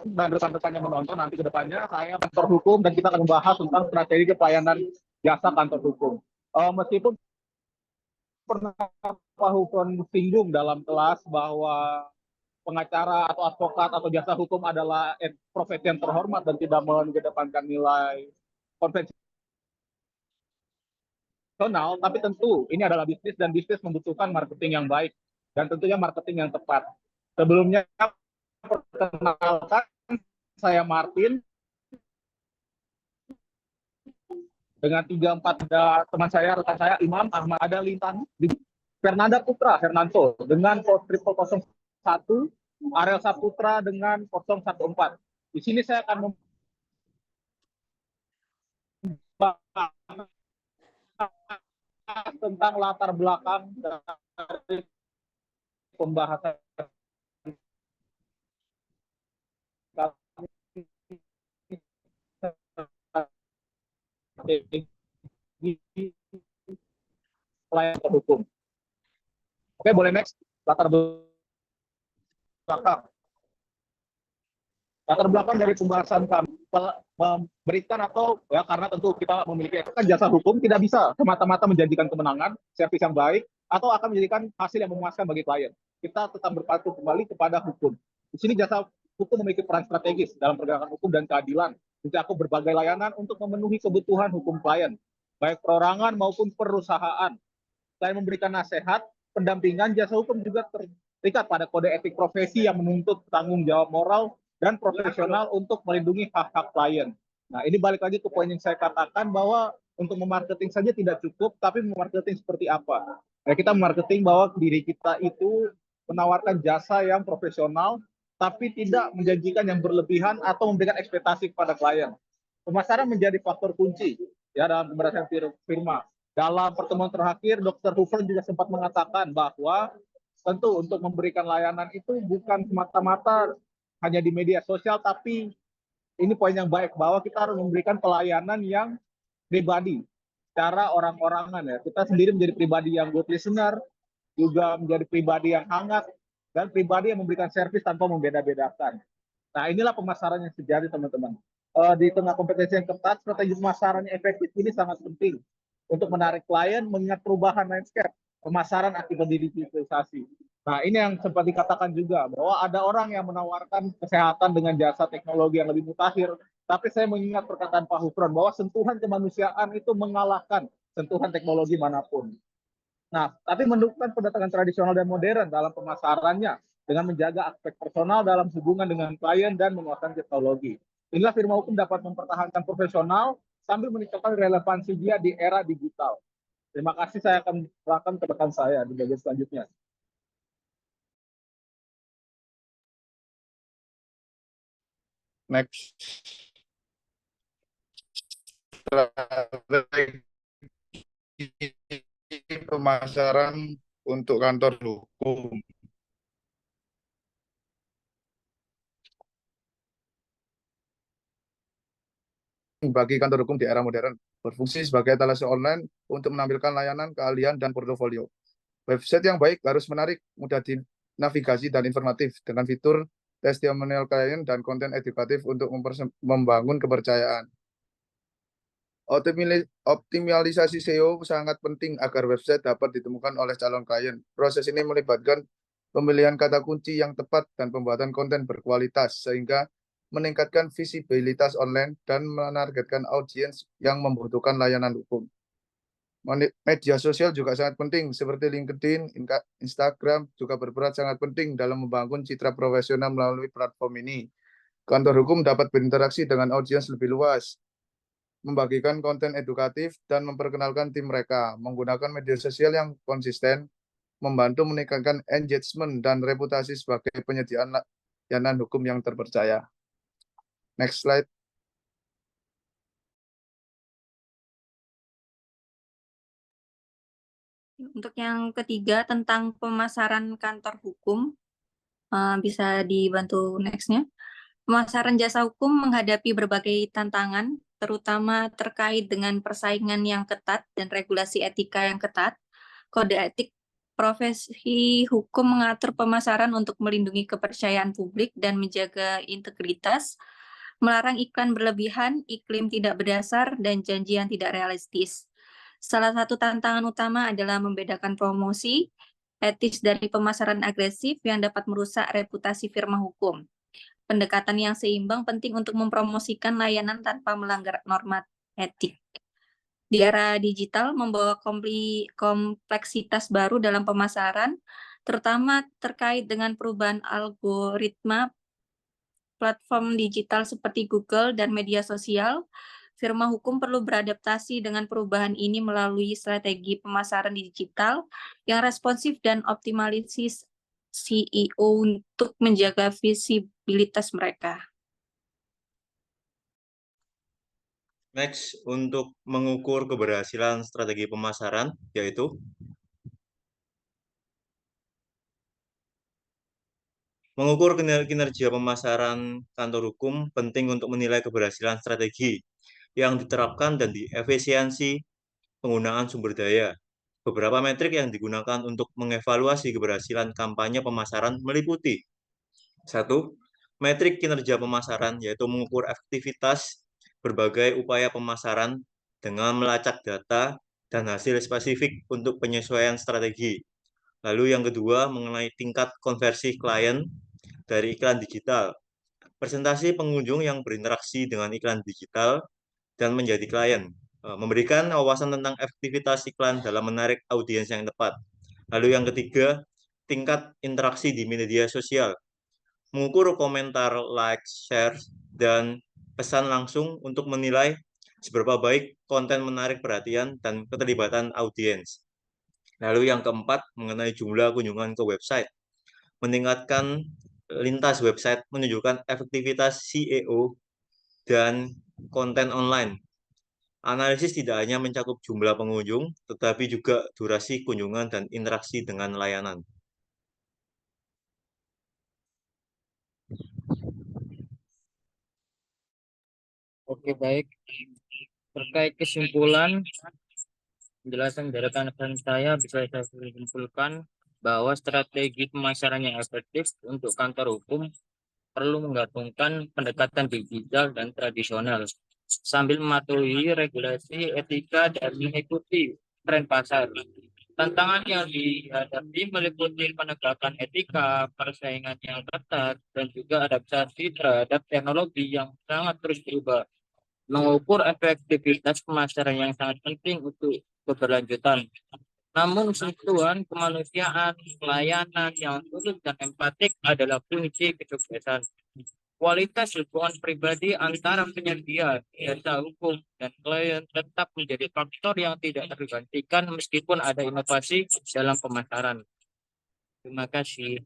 dan rekan-rekan yang menonton nanti ke depannya, saya kantor hukum dan kita akan membahas tentang strategi pelayanan jasa kantor hukum. Meskipun pernah Pak Hufron singgung dalam kelas bahwa pengacara atau advokat atau jasa hukum adalah profesi yang terhormat dan tidak mengedepankan nilai konvensional, tapi tentu ini adalah bisnis dan bisnis membutuhkan marketing yang baik dan tentunya marketing yang tepat. Sebelumnya, perkenalkan, saya Martin. Dengan 34 ada teman saya, rekan saya, Imam, Ahmad, ada Lintan, Fernanda Putra, Hernanto, dengan pos 0001, Ariel Saputra dengan 014. Di sini saya akan membahas tentang latar belakang dari pembahasan pelayanan hukum. Oke, boleh next. Latar belakang. Latar belakang dari pembahasan kami memberikan atau ya karena tentu kita memiliki jasa hukum tidak bisa semata-mata menjanjikan kemenangan, servis yang baik, atau akan menjadikan hasil yang memuaskan bagi klien. Kita tetap berpacu kembali kepada hukum. Di sini jasa hukum memiliki peran strategis dalam pergerakan hukum dan keadilan, mencakup berbagai layanan untuk memenuhi kebutuhan hukum klien, baik perorangan maupun perusahaan. Selain memberikan nasihat, pendampingan, jasa hukum juga terikat pada kode etik profesi yang menuntut tanggung jawab moral dan profesional untuk melindungi hak-hak klien. Nah, ini balik lagi ke poin yang saya katakan bahwa untuk memarketing saja tidak cukup, tapi memarketing seperti apa? Ya, kita memarketing bahwa diri kita itu menawarkan jasa yang profesional, tapi tidak menjanjikan yang berlebihan atau memberikan ekspektasi kepada klien. Pemasaran menjadi faktor kunci ya dalam pemberantasan firma. Dalam pertemuan terakhir, Dr. Hufron juga sempat mengatakan bahwa tentu untuk memberikan layanan itu bukan semata-mata hanya di media sosial, tapi ini poin yang baik bahwa kita harus memberikan pelayanan yang pribadi, secara orang-orangan ya. Kita sendiri menjadi pribadi yang good listener, juga menjadi pribadi yang hangat, dan pribadi yang memberikan servis tanpa membeda-bedakan. Nah, inilah pemasaran yang sejati, teman-teman. Di tengah kompetensi yang ketat, strategi pemasaran yang efektif ini sangat penting untuk menarik klien mengingat perubahan landscape pemasaran akibat digitalisasi. Nah, ini yang sempat dikatakan juga bahwa ada orang yang menawarkan kesehatan dengan jasa teknologi yang lebih mutakhir, tapi saya mengingat perkataan Pak Hufron bahwa sentuhan kemanusiaan itu mengalahkan sentuhan teknologi manapun. Nah, tapi mendukung pendekatan tradisional dan modern dalam pemasarannya dengan menjaga aspek personal dalam hubungan dengan klien dan menguasai teknologi. Inilah firma hukum dapat mempertahankan profesional sambil meningkatkan relevansi dia di era digital. Terima kasih, saya akan serahkan ke rekan saya di bagian selanjutnya. Next. Strategi pemasaran untuk kantor hukum. Bagi kantor hukum di era modern, berfungsi sebagai etalase online untuk menampilkan layanan, keahlian, dan portofolio. Website yang baik harus menarik, mudah dinavigasi, dan informatif dengan fitur testimonial klien dan konten edukatif untuk membangun kepercayaan. Optimalisasi SEO sangat penting agar website dapat ditemukan oleh calon klien. Proses ini melibatkan pemilihan kata kunci yang tepat dan pembuatan konten berkualitas sehingga meningkatkan visibilitas online dan menargetkan audiens yang membutuhkan layanan hukum. Media sosial juga sangat penting seperti LinkedIn, Instagram juga berperan sangat penting dalam membangun citra profesional melalui platform ini. Kantor hukum dapat berinteraksi dengan audiens lebih luas, membagikan konten edukatif, dan memperkenalkan tim mereka. Menggunakan media sosial yang konsisten, membantu meningkatkan engagement dan reputasi sebagai penyediaan layanan hukum yang terpercaya. Next slide. Untuk yang ketiga tentang pemasaran kantor hukum, bisa dibantu next-nya. Pemasaran jasa hukum menghadapi berbagai tantangan, terutama terkait dengan persaingan yang ketat dan regulasi etika yang ketat. Kode etik Profesi hukum mengatur pemasaran untuk melindungi kepercayaan publik dan menjaga integritas, melarang iklan berlebihan, iklim tidak berdasar, dan janji yang tidak realistis. Salah satu tantangan utama adalah membedakan promosi etis dari pemasaran agresif yang dapat merusak reputasi firma hukum. Pendekatan yang seimbang penting untuk mempromosikan layanan tanpa melanggar norma etik. Di era digital membawa kompleksitas baru dalam pemasaran, terutama terkait dengan perubahan algoritma platform digital seperti Google dan media sosial. Firma hukum perlu beradaptasi dengan perubahan ini melalui strategi pemasaran digital yang responsif dan optimalisasi CEO untuk menjaga visibilitas mereka. Next, untuk mengukur keberhasilan strategi pemasaran, yaitu mengukur kinerja pemasaran kantor hukum penting untuk menilai keberhasilan strategi yang diterapkan dan efisiensi penggunaan sumber daya. Beberapa metrik yang digunakan untuk mengevaluasi keberhasilan kampanye pemasaran meliputi 1. Metrik kinerja pemasaran, yaitu mengukur efektivitas berbagai upaya pemasaran dengan melacak data dan hasil spesifik untuk penyesuaian strategi. Lalu yang kedua, mengenai tingkat konversi klien dari iklan digital. Presentasi pengunjung yang berinteraksi dengan iklan digital dan menjadi klien. Memberikan wawasan tentang efektivitas iklan dalam menarik audiens yang tepat. Lalu yang ketiga, tingkat interaksi di media sosial. Mengukur komentar, like, share, dan pesan langsung untuk menilai seberapa baik konten menarik perhatian dan keterlibatan audiens. Lalu yang keempat, mengenai jumlah kunjungan ke website. Meningkatkan lintas website menunjukkan efektivitas SEO dan konten online. Analisis tidak hanya mencakup jumlah pengunjung, tetapi juga durasi kunjungan dan interaksi dengan layanan. Oke, baik. Terkait kesimpulan, penjelasan dari rekan-rekan saya bisa saya simpulkan bahwa strategi pemasaran yang efektif untuk kantor hukum perlu menggabungkan pendekatan digital dan tradisional sambil mematuhi regulasi etika dan mengikuti tren pasar. Tantangan yang dihadapi meliputi penegakan etika, persaingan yang ketat, dan juga adaptasi terhadap teknologi yang sangat terus berubah. Mengukur efektivitas pemasaran yang sangat penting untuk keberlanjutan. Namun sentuhan kemanusiaan, pelayanan yang tulus dan empatik adalah kunci kesuksesan. Kualitas hubungan pribadi antara penyedia jasa hukum dan klien tetap menjadi faktor yang tidak tergantikan meskipun ada inovasi dalam pemasaran. Terima kasih.